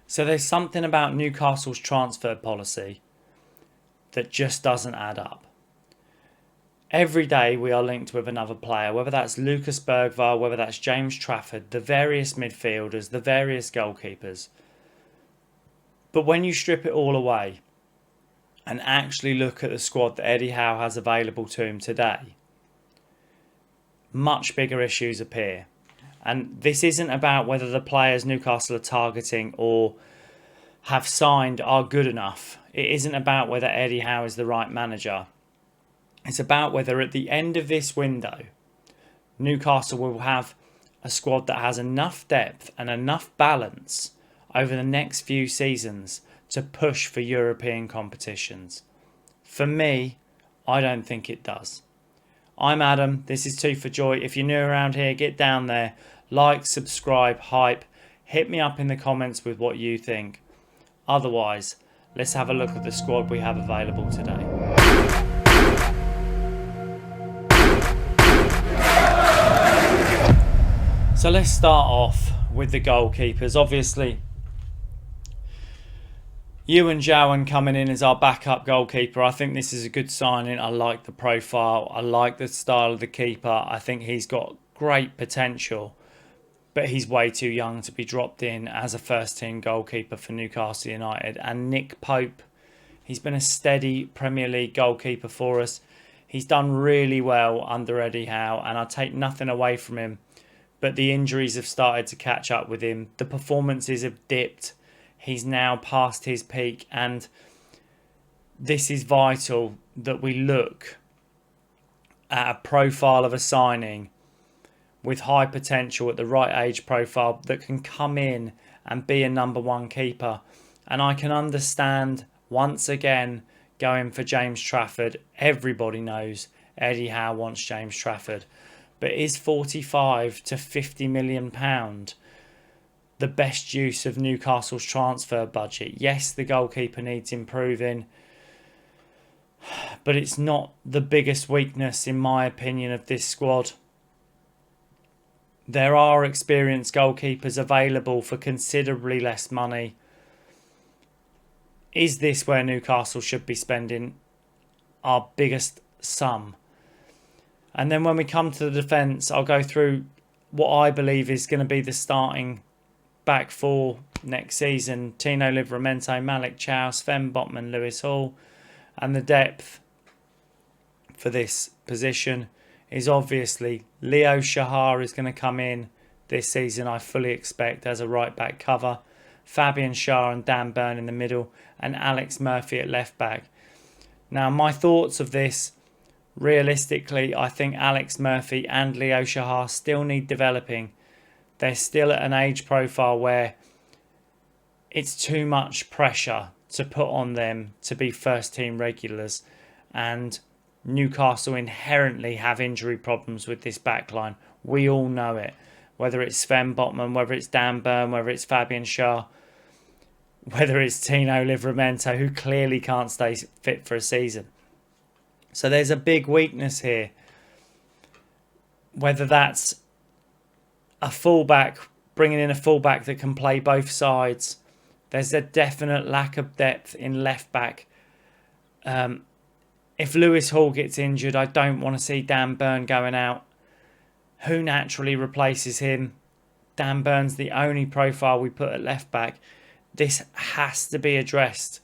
So there's something about Newcastle's transfer policy that just doesn't add up. Every day we are linked with another player, whether that's Lucas Bergvall, whether that's James Trafford, the various midfielders, the various goalkeepers. But when you strip it all away and actually look at the squad that Eddie Howe has available to him today, much bigger issues appear. And this isn't about whether the players Newcastle are targeting or have signed are good enough. It isn't about whether Eddie Howe is the right manager. It's about whether at the end of this window, Newcastle will have a squad that has enough depth and enough balance over the next few seasons to push for European competitions. For me, I don't think it does. I'm Adam, this is Two for Joy. If you're new around here, get down there, like, subscribe, hype, hit me up in the comments with what you think. Otherwise, let's have a look at the squad we have available today. So let's start off with the goalkeepers. Obviously, Ewan Jowan coming in as our backup goalkeeper. I think this is a good signing. I like the profile. I like the style of the keeper. I think he's got great potential, but he's way too young to be dropped in as a first-team goalkeeper for Newcastle United. And Nick Pope, he's been a steady Premier League goalkeeper for us. He's done really well under Eddie Howe, and I take nothing away from him. But the injuries have started to catch up with him. The performances have dipped. He's now past his peak. And this is vital that we look at a profile of a signing with high potential at the right age profile that can come in and be a number one keeper. And I can understand, once again, going for James Trafford. Everybody knows Eddie Howe wants James Trafford. But is 45 to 50 million pound the best use of Newcastle's transfer budget? Yes, the goalkeeper needs improving, but it's not the biggest weakness, in my opinion, of this squad. There are experienced goalkeepers available for considerably less money. Is this where Newcastle should be spending our biggest sum? And then when we come to the defence, I'll go through what I believe is going to be the starting back four next season. Tino Livramento, Malik Chow, Sven Botman, Lewis Hall. And the depth for this position is obviously Leo Shahar is going to come in this season, I fully expect, as a right-back cover. Fabian Schär and Dan Burn in the middle. And Alex Murphy at left-back. Now, my thoughts of this: realistically, I think Alex Murphy and Leo Shahar still need developing. They're still at an age profile where it's too much pressure to put on them to be first team regulars. And Newcastle inherently have injury problems with this backline. We all know it. Whether it's Sven Botman, whether it's Dan Burn, whether it's Fabian Schär, whether it's Tino Livramento, who clearly can't stay fit for a season. So there's a big weakness here. Whether that's a fullback, bringing in a fullback that can play both sides. There's a definite lack of depth in left back. If Lewis Hall gets injured, I don't want to see Dan Burn going out. Who naturally replaces him? Dan Burn's the only profile we put at left back. This has to be addressed.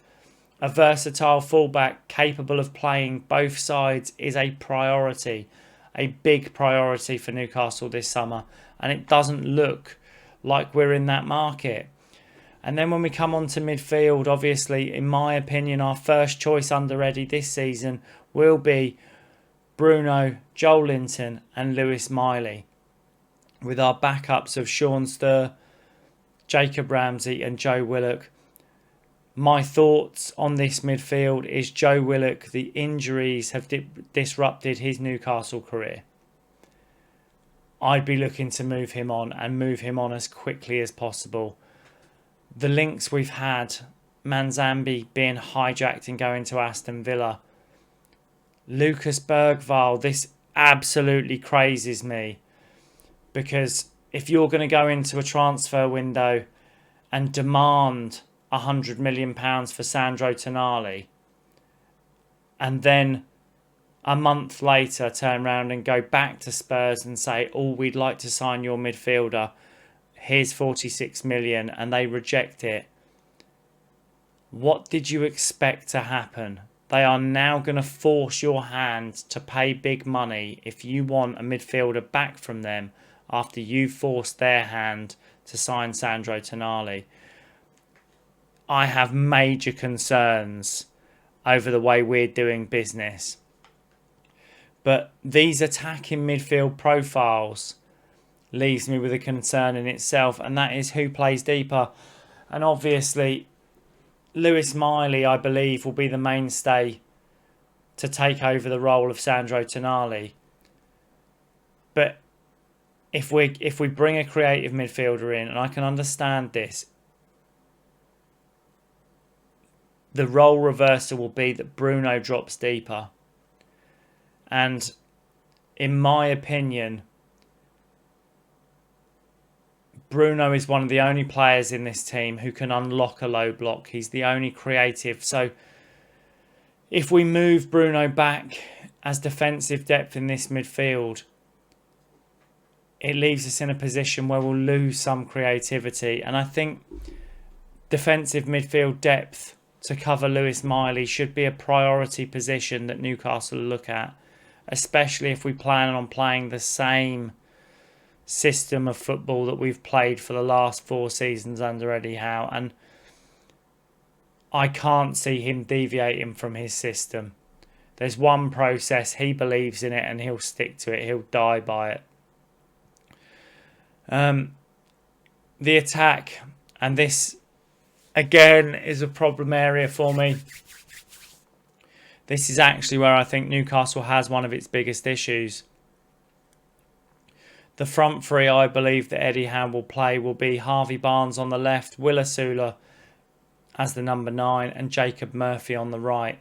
A versatile fullback capable of playing both sides is a priority, a big priority for Newcastle this summer. And it doesn't look like we're in that market. And then when we come on to midfield, obviously, in my opinion, our first choice under Eddie this season will be Bruno, Joel Linton and Lewis Miley, with our backups of Sean Sturr, Jacob Ramsey and Joe Willock. My thoughts on this midfield is Joe Willock, the injuries have disrupted his Newcastle career. I'd be looking to move him on and move him on as quickly as possible. The links we've had, Manzambi being hijacked and going to Aston Villa. Lucas Bergvall, this absolutely crazes me. Because if you're going to go into a transfer window and demand £100 million for Sandro Tonali, and then a month later turn around and go back to Spurs and say, oh, we'd like to sign your midfielder, here's 46 million, and they reject it, what did you expect to happen? They are now going to force your hand to pay big money if you want a midfielder back from them after you forced their hand to sign Sandro Tonali. I have major concerns over the way we're doing business. But these attacking midfield profiles leaves me with a concern in itself, and that is who plays deeper. And obviously, Lewis Miley, I believe, will be the mainstay to take over the role of Sandro Tonali. But if we bring a creative midfielder in, and I can understand this, the role reversal will be that Bruno drops deeper. And in my opinion, Bruno is one of the only players in this team who can unlock a low block. He's the only creative. So if we move Bruno back as defensive depth in this midfield, it leaves us in a position where we'll lose some creativity. And I think defensive midfield depth to cover Lewis Miley should be a priority position that Newcastle look at, especially if we plan on playing the same system of football that we've played for the last 4 seasons under Eddie Howe. And I can't see him deviating from his system. There's one process, he believes in it and he'll stick to it, he'll die by it. The attack, and this again is a problem area for me. This is actually where I think Newcastle has one of its biggest issues. The front three I believe that Eddie Howe will play will be Harvey Barnes on the left, Will Asula as the number 9 and Jacob Murphy on the right.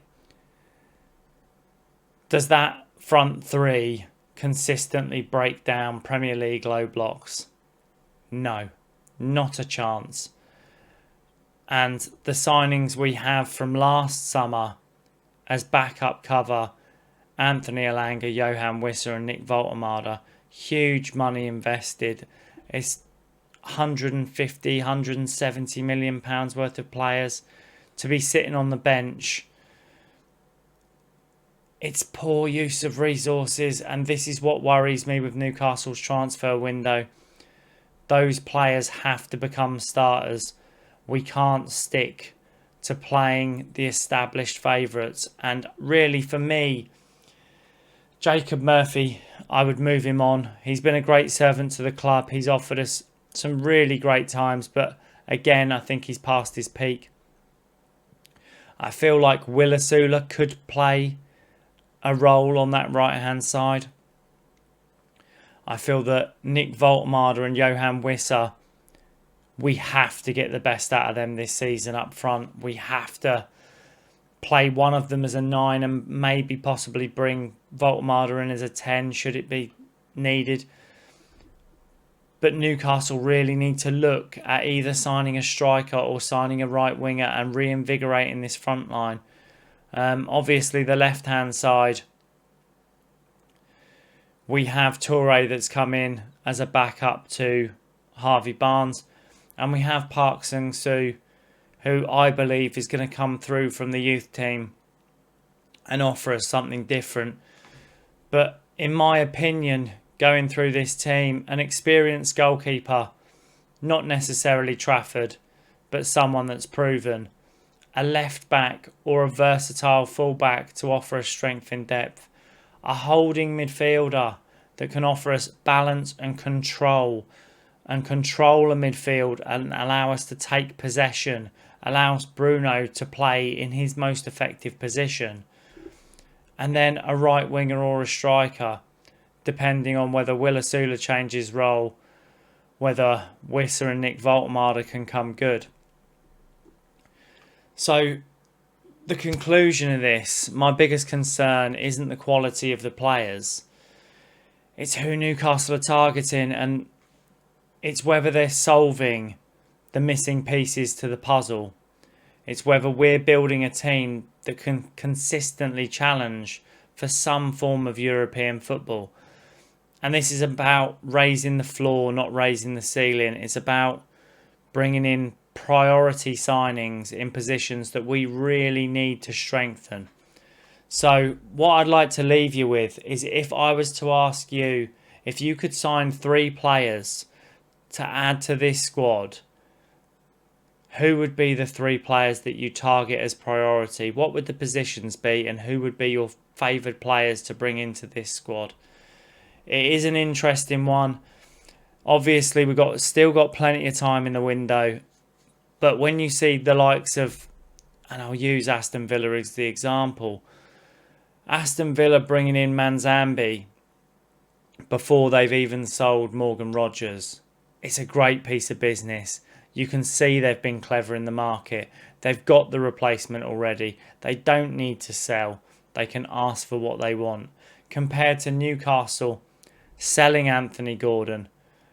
Does that front three consistently break down Premier League low blocks? No, not a chance. And the signings we have from last summer as backup cover, Anthony Elanga, Johan Wissa and Nick Voltemade, huge money invested. It's 150, 170 million pounds worth of players to be sitting on the bench. It's poor use of resources, and this is what worries me with Newcastle's transfer window. Those players have to become starters. We can't stick to playing the established favourites. And really, for me, Jacob Murphy, I would move him on. He's been a great servant to the club. He's offered us some really great times, but again, I think he's past his peak. I feel like Will Asula could play a role on that right-hand side. I feel that Nick Voltemade and Johan Wissa, we have to get the best out of them this season up front. We have to play one of them as a 9 and maybe possibly bring Voltemade in as a 10 should it be needed. But Newcastle really need to look at either signing a striker or signing a right winger and reinvigorating this front line. Obviously, the left-hand side, we have Toure that's come in as a backup to Harvey Barnes. And we have Park Seung-soo, who I believe is going to come through from the youth team and offer us something different. But in my opinion, going through this team, an experienced goalkeeper, not necessarily Trafford, but someone that's proven, a left back or a versatile full back to offer us strength in depth, a holding midfielder that can offer us balance and control a midfield and allow us to take possession, allows Bruno to play in his most effective position, and then a right winger or a striker, depending on whether Will Asula changes role, whether Wissa and Nick Voltemade can come good. So the conclusion of this, my biggest concern isn't the quality of the players. It's who Newcastle are targeting, and it's whether they're solving the missing pieces to the puzzle. It's whether we're building a team that can consistently challenge for some form of European football. And this is about raising the floor, not raising the ceiling. It's about bringing in priority signings in positions that we really need to strengthen. So what I'd like to leave you with is, if I was to ask you if you could sign 3 players to add to this squad, who would be the 3 players that you target as priority? What would the positions be, and who would be your favoured players to bring into this squad? It is an interesting one. Obviously, we've still got plenty of time in the window, but when you see the likes of, and I'll use Aston Villa as the example, Aston Villa bringing in Manzambi before they've even sold Morgan Rogers, it's a great piece of business. You can see they've been clever in the market. They've got the replacement already. They don't need to sell. They can ask for what they want. Compared to Newcastle selling Anthony Gordon,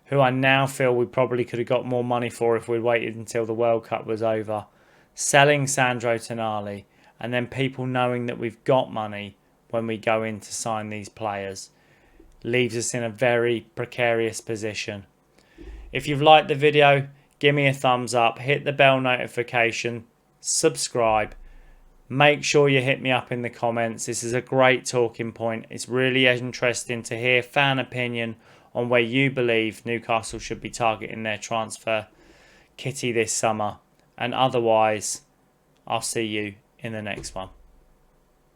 who I now feel we probably could have got more money for if we'd waited until the World Cup was over, selling Sandro Tonali, and then people knowing that we've got money when we go in to sign these players, leaves us in a very precarious position. If you've liked the video, give me a thumbs up, hit the bell notification, subscribe. Make sure you hit me up in the comments. This is a great talking point. It's really interesting to hear fan opinion on where you believe Newcastle should be targeting their transfer kitty this summer. And otherwise, I'll see you in the next one.